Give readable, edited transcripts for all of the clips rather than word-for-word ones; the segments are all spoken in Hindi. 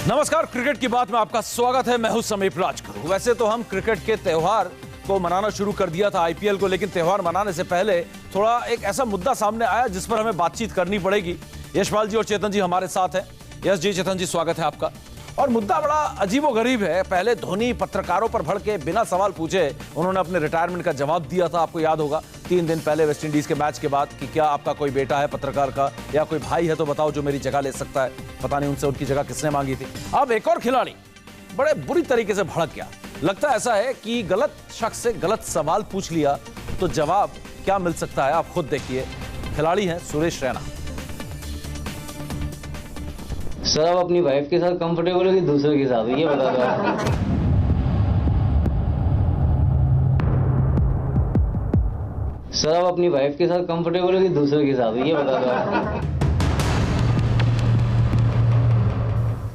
नमस्कार, क्रिकेट की बात में आपका स्वागत है। मैं हूं समीप राजगुरु। वैसे तो हम क्रिकेट के त्योहार को मनाना शुरू कर दिया था, आईपीएल को, लेकिन त्योहार मनाने से पहले थोड़ा एक ऐसा मुद्दा सामने आया जिस पर हमें बातचीत करनी पड़ेगी। यशपाल जी और चेतन जी हमारे साथ हैं। यश जी, चेतन जी, स्वागत है आपका। और मुद्दा बड़ा अजीबोगरीब है। पहले धोनी पत्रकारों पर भड़के बिना सवाल पूछे उन्होंने अपने रिटायरमेंट का जवाब दिया था। आपको याद होगा 3 दिन पहले वेस्टइंडीज के मैच के बाद कि क्या आपका कोई बेटा है पत्रकार का या कोई भाई है तो बताओ जो मेरी जगह ले सकता है। पता नहीं उनसे उनकी जगह किसने मांगी थी। अब एक और खिलाड़ी बड़े बुरी तरीके से भड़क गया। लगता ऐसा है कि गलत शख्स से गलत सवाल पूछ लिया तो जवाब क्या मिल सकता है, आप खुद देखिए। खिलाड़ी हैं सुरेश रैना। सर, आप अपनी वाइफ के साथ कंफर्टेबल हो कि दूसरे के साथ, ये बता दो आप। सर, आप अपनी वाइफ के साथ कंफर्टेबल हो कि दूसरे के साथ, ये बता दो आप।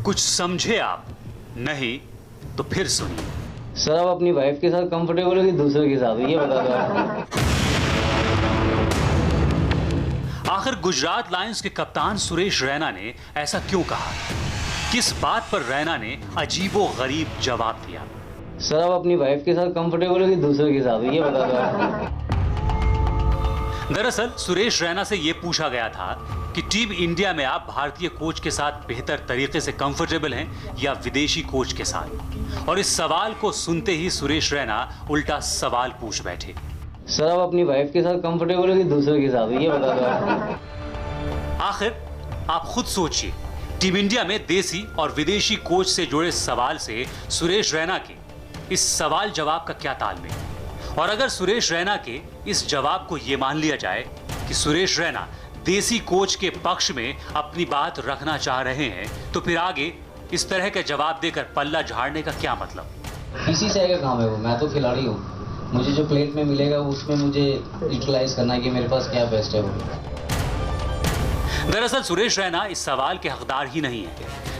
कुछ समझे आप? नहीं तो फिर सुनिए। सर, आप अपनी वाइफ के साथ कंफर्टेबल हो कि दूसरे के साथ, ये बता दो आप। आखिर गुजरात लायंस के कप्तान सुरेश रैना ने ऐसा क्यों कहा? किस बात पर रैना ने अजीबो गरीब जवाब दिया? सर, आप अपनी वाइफ के साथ कंफर्टेबल हो कि दूसरे के साथ, ये बता दो आप। दरअसल सुरेश रैना से यह पूछा गया था कि टीम इंडिया में आप भारतीय कोच के साथ बेहतर तरीके से कंफर्टेबल हैं या विदेशी कोच के साथ। और इस सवाल को सुनते ही सुरेश रैना उल्टा सवाल पूछ बैठे। सर, आप अपनी वाइफ के साथ कंफर्टेबल हो कि दूसरे के साथ, ये बता दो आप। आखिर आप खुद सोचिए, टीम इंडिया में देसी और विदेशी कोच से जुड़े सवाल से सुरेश रैना के इस सवाल जवाब का क्या तालमेल? और अगर सुरेश रैना के इस जवाब को यह मान लिया जाए कि सुरेश रैना देसी कोच के पक्ष में अपनी बात रखना चाह रहे हैं, तो फिर आगे इस तरह का जवाब देकर पल्ला झाड़ने का क्या मतलब? किसी से का काम है वो, मैं तो खिलाड़ी हूँ। मुझे जो प्लेट में मिलेगा उसमें मुझे यूटिलाइज करना है कि मेरे पास क्या बेस्ट है वो। दरअसल सुरेश रैना इस सवाल के हकदार ही नहीं है।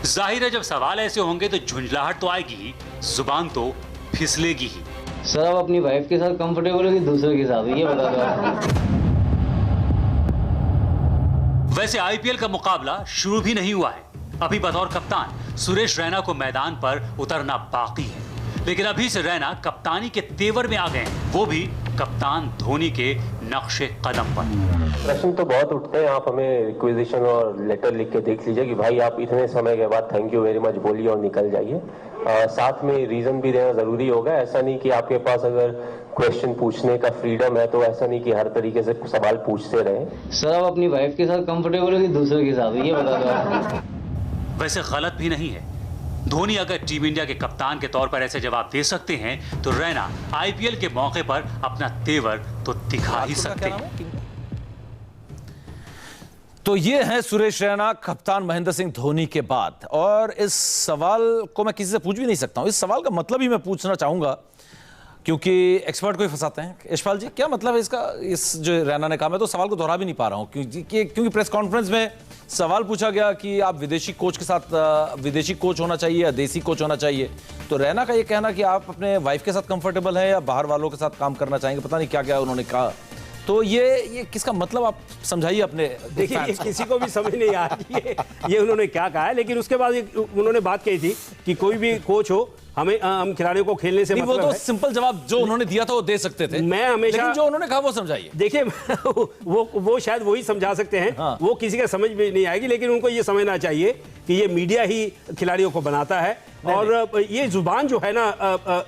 जाहिर है जब सवाल ऐसे होंगे तो झुंझलाहट तो आएगी ही, जुबान तो फिसलेगी ही। सर, आप अपनी वाइफ के साथ कंफर्टेबल हो कि दूसरे के साथ, ये बता दो आप। वैसे आईपीएल का मुकाबला शुरू भी नहीं हुआ है। अभी बतौर कप्तान सुरेश रैना को मैदान पर उतरना बाकी है। लेकिन अभी से रैना कप्तानी के तेवर में आ गए, वो भी कप्तान धोनी के नक्शे कदम पर। प्रश्न तो बहुत उठते हैं। आप हमें रिक्वेजिशन और लेटर लिख के देख लीजिए कि भाई आप इतने समय के बाद थैंक यू वेरी मच बोलिए और निकल जाइए। साथ में रीजन भी देना जरूरी होगा। ऐसा नहीं कि आपके पास अगर क्वेश्चन पूछने का फ्रीडम है तो ऐसा नहीं कि हर तरीके से सवाल पूछते रहे। सर, आप अपनी वाइफ के साथ कंफर्टेबल हो कि दूसरे के साथ, ये बता दो आप। वैसे गलत भी नहीं है। धोनी अगर टीम इंडिया के कप्तान के तौर पर ऐसे जवाब दे सकते हैं तो रैना आईपीएल के मौके पर अपना तेवर तो दिखा ही सकते हैं। तो ये है सुरेश रैना, कप्तान महेंद्र सिंह धोनी के बाद। और इस सवाल को मैं किसी से पूछ भी नहीं सकता हूं। इस सवाल का मतलब ही मैं पूछना चाहूंगा क्योंकि एक्सपर्ट को ही फंसाते हैं। यशपाल जी, क्या मतलब है इसका? इस जो रैना ने कहा, मैं तो सवाल को दोहरा भी नहीं पा रहा हूं क्योंकि प्रेस कॉन्फ्रेंस में सवाल पूछा गया कि आप विदेशी कोच के साथ विदेशी कोच होना चाहिए या देसी कोच होना चाहिए। तो रैना का ये कहना कि आप अपने वाइफ के साथ कंफर्टेबल है या बाहर वालों के साथ काम करना चाहेंगे, पता नहीं क्या क्या उन्होंने कहा। तो ये किसका मतलब आप समझाइए अपने। देखिए, ये किसी को भी समझ नहीं आ रही है ये उन्होंने क्या कहा है। लेकिन उसके बाद उन्होंने बात कही थी कि कोई भी कोच हो, हम खिलाड़ियों को खेलने से मतलब वो तो सिंपल जवाब जो उन्होंने दिया था वो दे सकते थे। मैं हमेशा, लेकिन जो उन्होंने कहा वो समझाइए। देखिए वो शायद वही समझा सकते हैं। हाँ। वो किसी का समझ में नहीं आएगी, लेकिन उनको ये समझना चाहिए कि ये मीडिया ही खिलाड़ियों को बनाता है। और ये जुबान जो है ना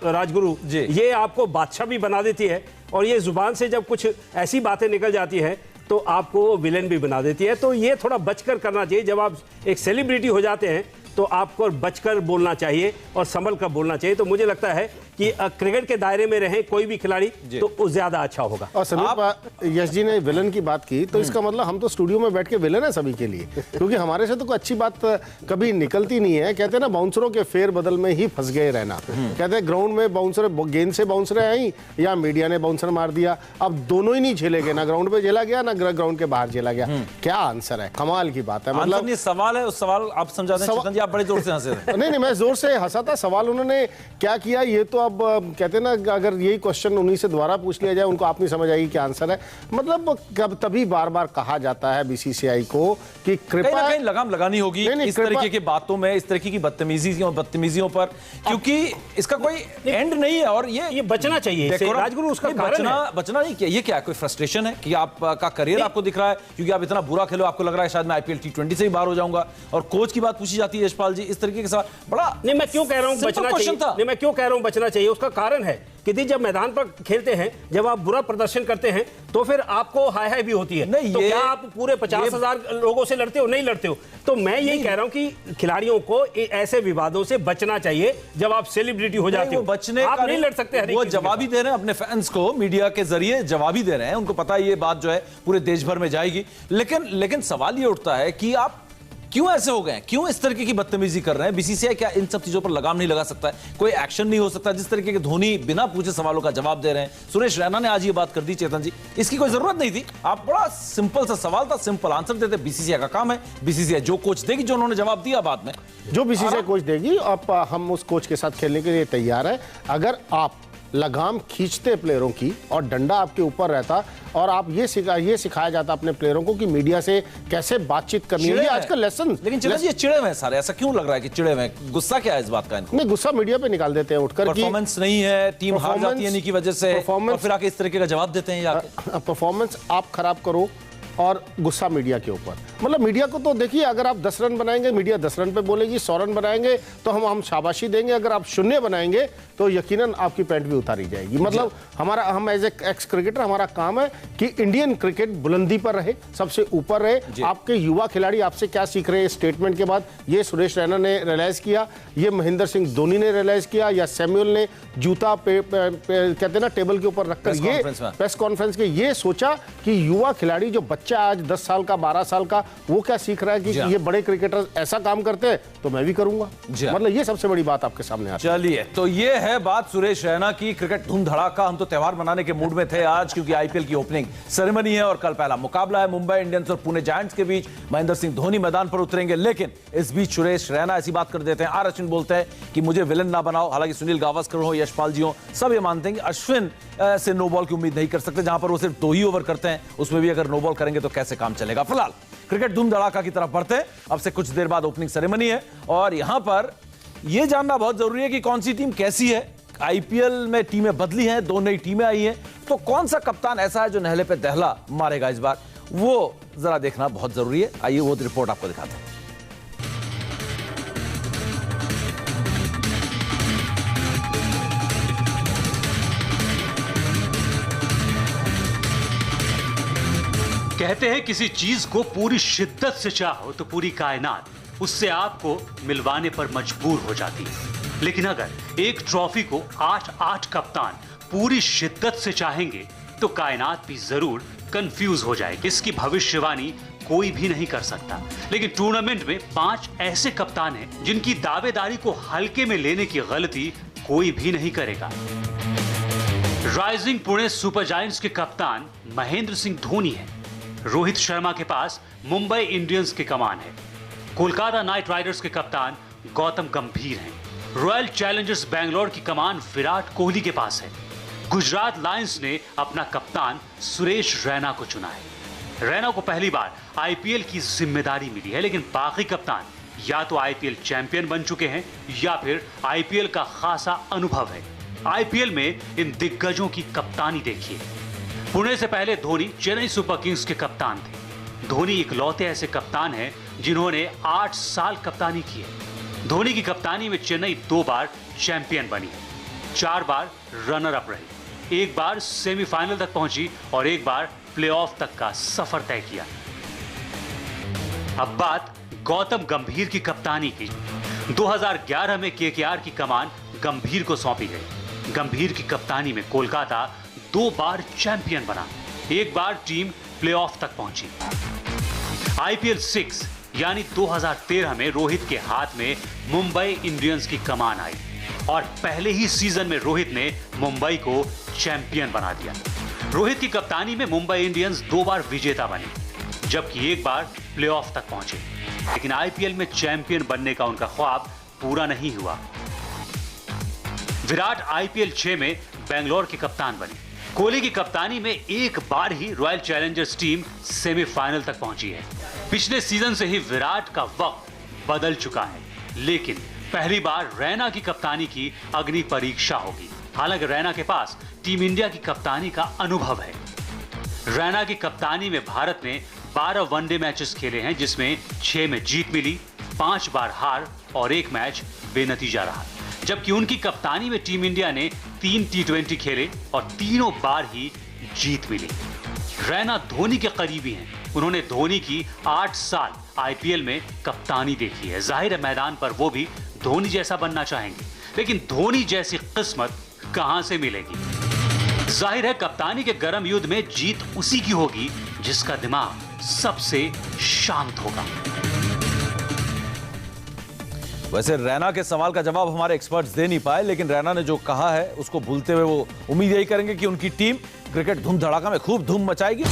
राजगुरु, ये आपको बादशाह भी बना देती है। और ये जुबान से जब कुछ ऐसी बातें निकल जाती हैं तो आपको वो विलेन भी बना देती है। तो ये थोड़ा बचकर करना चाहिए। जब आप एक सेलिब्रिटी हो जाते हैं तो आपको बचकर बोलना चाहिए और संभल कर बोलना चाहिए। तो मुझे लगता है कि क्रिकेट के दायरे में रहे कोई भी खिलाड़ी तो वो ज्यादा अच्छा होगा। और समीप, यश जी ने विलन की बात की तो इसका मतलब हम तो स्टूडियो में बैठ के विलन है सभी के लिए, क्योंकि हमारे से तो कोई अच्छी बात कभी निकलती नहीं है। कहते हैं ना, बाउंसरों के फेर बदल में ही फंस गए रहना। कहते हैं ग्राउंड में बाउंसर, गेंद से बाउंसरें आई या मीडिया ने बाउंसर मार दिया, अब दोनों ही नहीं झेले गए, ना ग्राउंड पे झेला गया ना ग्राउंड के बाहर झेला गया। क्या आंसर है? कमाल की बात है। मतलब सवाल है, उस सवाल आप समझा दें। आप बड़े जोर से हंसे। नहीं, मैं जोर से हंसा था। सवाल उन्होंने क्या किया ये तो अब कहते हैं ना, अगर यही क्वेश्चन उन्हीं से दोबारा पूछ लिया जाए, उनको आप नहीं समझ आएगी क्या आंसर है। मतलब कब तभी बार बार कहा जाता है बीसीसीआई को कि कृपया कहीं लगाम लगानी होगी इस तरीके की बातों में, इस तरीके की बदतमीजियों पर, क्योंकि इसका कोई एंड नहीं है। और ये बचना चाहिए राजगुरु, उसका बचना नहीं किया। ये क्या कोई फ्रस्ट्रेशन है कि आपका करियर आपको दिख रहा है क्योंकि आप इतना बुरा खेलो, आपको लग रहा है शायद मैं आईपीएल T20 से ही बाहर हो जाऊंगा, और कोच की बात पूछी जाती है यशपाल जी इस तरीके के साथ। बड़ा नहीं, मैं क्यों कह रहा हूं बचना चाहिए, नहीं मैं क्यों कह रहा हूं बचना चाहिए, उसका कारण है कि जब मैदान पर खेलते हैं, जब आप बुरा प्रदर्शन करते हैं तो फिर आपको हाय हाय भी होती है। नहीं, तो क्या आप पूरे 50,000 लोगों से लड़ते हो? नहीं लड़ते हो। तो मैं यही कह रहा हूं कि खिलाड़ियों को ऐसे विवादों से बचना चाहिए। जब आप सेलिब्रिटी हो जाते हो, बचने आप नहीं लड़ सकते। वो जवाब ही दे रहे हैं अपने फैंस को, मीडिया के जरिए जवाब ही दे रहे हैं। उनको पता है ये बात जो है पूरे देश भर में जाएगी। लेकिन सवाल ये उठता है कि आप क्यों ऐसे हो गए, क्यों इस तरीके की बदतमीजी कर रहे हैं? बीसीसीआई क्या इन सब चीजों पर लगाम नहीं लगा सकता है? कोई एक्शन नहीं हो सकता? जिस तरीके के धोनी बिना पूछे सवालों का जवाब दे रहे हैं, सुरेश रैना ने आज ये बात कर दी, चेतन जी, इसकी कोई जरूरत नहीं थी। आप बड़ा सिंपल सा सवाल था, सिंपल आंसर देते। बीसीसीआई का काम है, बीसीसीआई जो कोच देगी, जो उन्होंने जवाब दिया बाद में, जो बीसीसीआई कोच देगी, अब हम उस कोच के साथ खेलने के लिए तैयार है। अगर आप लगाम खींचते प्लेयरों की और डंडा आपके ऊपर रहता और आप ये सिखाया जाता अपने प्लेयरों को कि मीडिया से कैसे बातचीत करनी है, आजकल लेसन। लेकिन चलो ये चिड़े हुए हैं सारे, ऐसा क्यों लग रहा है कि चिड़े हुए? गुस्सा क्या है इस बात का इनको? नहीं, गुस्सा मीडिया पे निकाल देते हैं उठकर, परफॉर्मेंस नहीं है, टीम हार जाती है इन्हीं की वजह से, और फिर आके इस तरीके का जवाब देते हैं। परफॉर्मेंस आप खराब करो और गुस्सा मीडिया के ऊपर। मतलब मीडिया को तो देखिए, अगर आप 10 रन बनाएंगे, मीडिया 10 रन पे बोलेगी, 100 रन बनाएंगे तो हम शाबाशी देंगे। अगर आप शून्य बनाएंगे तो यकीनन आपकी पैंट भी उतारी जाएगी। मतलब हम एज एक्स क्रिकेटर, हमारा काम है कि इंडियन क्रिकेट बुलंदी पर रहे, सबसे ऊपर रहे। आपके युवा खिलाड़ी आपसे क्या सीख रहे हैं स्टेटमेंट के बाद, ये सुरेश रैना ने रियलाइज किया, ये महेंद्र सिंह धोनी ने रियलाइज किया, या सैमुअल ने जूता कहते हैं ना टेबल के ऊपर रखकर ये प्रेस कॉन्फ्रेंस के ये सोचा कि युवा खिलाड़ी जो बच्चा आज 10 साल का 12 साल का, वो क्या सीख रहा है कि ये बड़े क्रिकेटर ऐसा काम करते हैं तो मैं भी करूंगा। मतलब ये सबसे बड़ी बात आपके सामने आती है। चलिए, तो ये है बात सुरेश रैना की। क्रिकेट धूम धड़ाका, हम तो त्योहार मनाने के मूड में थे आज, क्योंकि आईपीएल की ओपनिंग सेरेमनी है और कल पहला मुकाबला है मुंबई इंडियंस और पुणे जायंट्स के बीच। महेंद्र सिंह धोनी मैदान पर उतरेंगे, लेकिन इस बीच सुरेश रैना ऐसी बात कर देते हैं, आर अश्विन बोलते हैं कि मुझे विलन ना बनाओ। हालांकि सुनील गावस्कर हो, यशपाल जी हो, सब ये मानते हैं कि अश्विन से नो बॉल की उम्मीद नहीं कर सकते, जहां पर वो सिर्फ 2 ही ओवर करते हैं, उसमें भी अगर नो बॉल करेंगे तो कैसे काम चलेगा। फिलहाल क्रिकेट धूम धड़ाका की तरफ बढ़ते हैं। अब से कुछ देर बाद ओपनिंग सेरेमनी है और यहां पर यह जानना बहुत जरूरी है कि कौन सी टीम कैसी है। आईपीएल में टीमें बदली हैं, 2 नई टीमें आई हैं, तो कौन सा कप्तान ऐसा है जो नहले पे दहला मारेगा इस बार, वो जरा देखना बहुत जरूरी है। आइए वो रिपोर्ट आपको दिखाते हैं। कहते हैं किसी चीज को पूरी शिद्दत से चाहो तो पूरी कायनात उससे आपको मिलवाने पर मजबूर हो जाती है। लेकिन अगर एक ट्रॉफी को 8-8 कप्तान पूरी शिद्दत से चाहेंगे तो कायनात भी जरूर कंफ्यूज हो जाएगी। इसकी भविष्यवाणी कोई भी नहीं कर सकता। लेकिन टूर्नामेंट में 5 ऐसे कप्तान हैं जिनकी दावेदारी को हल्के में लेने की गलती कोई भी नहीं करेगा। राइजिंग पुणे सुपर जायंट्स के कप्तान महेंद्र सिंह धोनी है। रोहित शर्मा के पास मुंबई इंडियंस की कमान है। कोलकाता नाइट राइडर्स के कप्तान गौतम गंभीर हैं। रॉयल चैलेंजर्स बैंगलोर की कमान विराट कोहली के पास है। गुजरात लायंस ने अपना कप्तान सुरेश रैना को चुना है। रैना को पहली बार आईपीएल की जिम्मेदारी मिली है, लेकिन बाकी कप्तान या तो आईपीएल चैंपियन बन चुके हैं या फिर आईपीएल का खासा अनुभव है। आईपीएल में इन दिग्गजों की कप्तानी देखिए। पुणे से पहले धोनी चेन्नई सुपर किंग्स के कप्तान थे। धोनी इकलौते ऐसे कप्तान हैं जिन्होंने 8 साल कप्तानी की है। धोनी की कप्तानी में चेन्नई 2 बार चैंपियन बनी है, 4 बार रनर अप रही, 1 बार सेमीफाइनल तक पहुंची और 1 बार प्लेऑफ तक का सफर तय किया। अब बात गौतम गंभीर की कप्तानी की। 2011 में केकेआर की कमान गंभीर को सौंपी गई। गंभीर की कप्तानी में कोलकाता 2 बार चैंपियन बना, 1 बार टीम प्लेऑफ तक पहुंची। आईपीएल 6 यानी 2013 में रोहित के हाथ में मुंबई इंडियंस की कमान आई और पहले ही सीजन में रोहित ने मुंबई को चैंपियन बना दिया। रोहित की कप्तानी में मुंबई इंडियंस 2 बार विजेता बनी, जबकि 1 बार प्लेऑफ तक पहुंचे। लेकिन आईपीएल में चैंपियन बनने का उनका ख्वाब पूरा नहीं हुआ। विराट आईपीएल 6 में बेंगलोर के कप्तान बने। कोहली की कप्तानी में एक बार ही रॉयल चैलेंजर्स टीम सेमीफाइनल तक पहुंची है। पिछले सीजन से ही विराट का वक्त बदल चुका है, लेकिन पहली बार रैना की कप्तानी की अग्नि परीक्षा होगी। हालांकि रैना के पास टीम इंडिया की कप्तानी का अनुभव है। रैना की कप्तानी में भारत ने 12 वनडे मैचेस खेले हैं, जिसमें 6 में जीत मिली, 5 बार हार और 1 मैच बेनतीजा रहा। जबकि उनकी कप्तानी में टीम इंडिया ने 3 T20 खेले और तीनों बार ही जीत मिली। रैना धोनी के करीबी हैं। उन्होंने धोनी की 8 साल आईपीएल में कप्तानी देखी है। जाहिर है मैदान पर वो भी धोनी जैसा बनना चाहेंगे, लेकिन धोनी जैसी किस्मत कहां से मिलेगी? जाहिर है कप्तानी के गर्म युद्ध में जीत उसी की होगी जिसका दिमाग सबसे शांत होगा। वैसे रैना के सवाल का जवाब हमारे एक्सपर्ट्स दे नहीं पाए, लेकिन रैना ने जो कहा है उसको भूलते हुए वो उम्मीद यही करेंगे कि उनकी टीम क्रिकेट धूम धड़ाका में खूब धूम मचाएगी।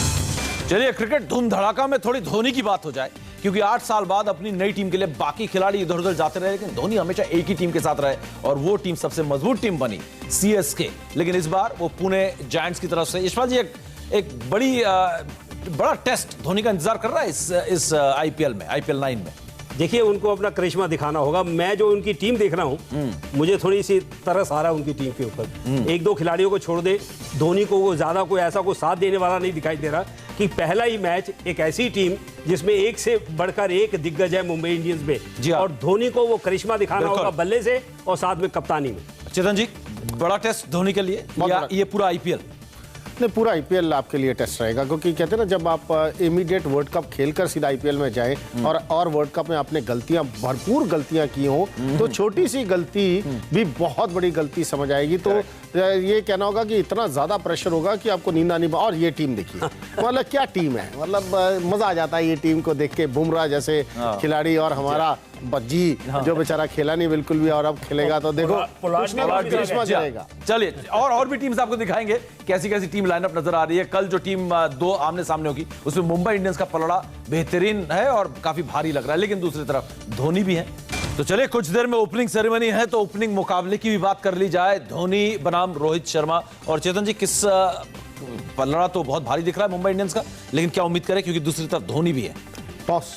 चलिए क्रिकेट धूम धड़ाका में थोड़ी धोनी की बात हो जाए, क्योंकि 8 साल बाद अपनी नई टीम के लिए बाकी खिलाड़ी इधर उधर जाते रहे, लेकिन धोनी हमेशा एक ही टीम के साथ रहे और वो टीम सबसे मजबूत टीम बनी, सीएसके। लेकिन इस बार वो पुणे जायंट्स की तरफ से यशपाल जी एक बड़ा टेस्ट धोनी का इंतजार कर रहा है इस आईपीएल में, आईपीएल 9 में। देखिए उनको अपना करिश्मा दिखाना होगा। मैं जो उनकी टीम देख रहा हूं, मुझे थोड़ी सी तरस आ रहा है उनकी टीम के ऊपर। 1-2 खिलाड़ियों को छोड़ दे, धोनी को वो ज्यादा कोई ऐसा कोई साथ देने वाला नहीं दिखाई दे रहा कि पहला ही मैच एक ऐसी टीम जिसमें एक से बढ़कर एक दिग्गज है मुंबई इंडियंस में, और धोनी को वो करिश्मा दिखाना होगा बल्ले से और साथ में कप्तानी में। चेतन जी, बड़ा टेस्ट धोनी के लिए या ये पूरा आईपीएल? नहीं, पूरा आईपीएल आपके लिए टेस्ट रहेगा, क्योंकि कहते हैं ना जब आप इमीडिएट वर्ल्ड कप खेलकर सीधा आईपीएल में जाएं और वर्ल्ड कप में आपने भरपूर गलतियां की हो, तो छोटी सी गलती भी बहुत बड़ी गलती समझ आएगी। तो ये कहना होगा कि इतना ज्यादा प्रेशर होगा कि आपको नींद आनी। और ये टीम देखिए, मतलब क्या टीम है, मतलब मजा आ जाता है ये टीम को देख के। बुमराह जैसे खिलाड़ी और हमारा बज्जी जो बेचारा खेला नहीं बिल्कुल भी, और अब खेलेगा तो देखो करिश्मा जाएगा। चलिए और भी टीम्स आपको दिखाएंगे कैसी कैसी टीम लाइनअप नजर आ रही है। कल जो टीम 2 आमने सामने होगी उसमें मुंबई इंडियंस का पलड़ा बेहतरीन है और काफी भारी लग रहा है, लेकिन दूसरी तरफ धोनी भी है। तो चलिए कुछ देर में ओपनिंग सेरेमनी है, तो ओपनिंग मुकाबले की भी बात कर ली जाए। धोनी बनाम रोहित शर्मा। और चेतन जी, किस पलड़ा तो बहुत भारी दिख रहा है मुंबई इंडियंस का, लेकिन क्या उम्मीद करें, क्योंकि दूसरी तरफ धोनी भी है। टॉस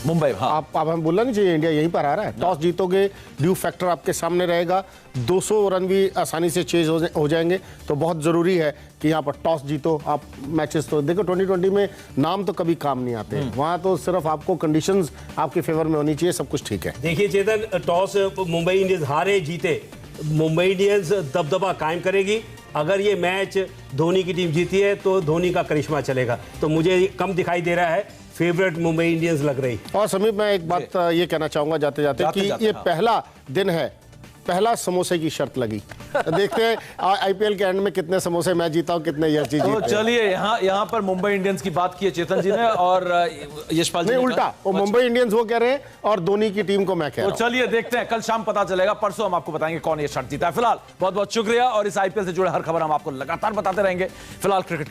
मुंबई, हाँ। आप हमें बोलना नहीं चाहिए, इंडिया यहीं पर आ रहा है। टॉस जीतोगे, ड्यू फैक्टर आपके सामने रहेगा, 200 रन भी आसानी से चेज हो जाएंगे। तो बहुत जरूरी है कि यहाँ पर टॉस जीतो आप। मैचेस तो देखो 2020 में नाम तो कभी काम नहीं आते, वहां तो सिर्फ आपको कंडीशंस आपके फेवर में होनी चाहिए, सब कुछ ठीक है। देखिए चेतन, टॉस मुंबई इंडियंस हारे जीते, मुंबई इंडियंस दबदबा कायम करेगी। अगर ये मैच धोनी की टीम जीती है तो धोनी का करिश्मा चलेगा। तो मुझे कम दिखाई दे रहा है, फेवरेट मुंबई इंडियंस लग रही। और समीप, मैं एक बात ये कहना चाहूंगा जाते जाते कि ये पहला दिन है, पहला समोसे की शर्त लगी। देखते हैं आईपीएल के एंड में कितने समोसे मैं जीता हूं, कितने यश जी जीते। तो चलिए यहाँ पर मुंबई इंडियंस की बात की है चेतन जी ने, और यशपाल जी ने उल्टा, वो मुंबई इंडियंस वो कह रहे हैं और धोनी की टीम को मैं कह रहा हूं। तो चलिए देखते हैं, कल शाम पता चलेगा, परसों हम आपको बताएंगे कौन ये शर्त जीता है। फिलहाल बहुत बहुत शुक्रिया, और इस आईपीएल से जुड़े हर खबर हम आपको लगातार बताते रहेंगे। फिलहाल क्रिकेट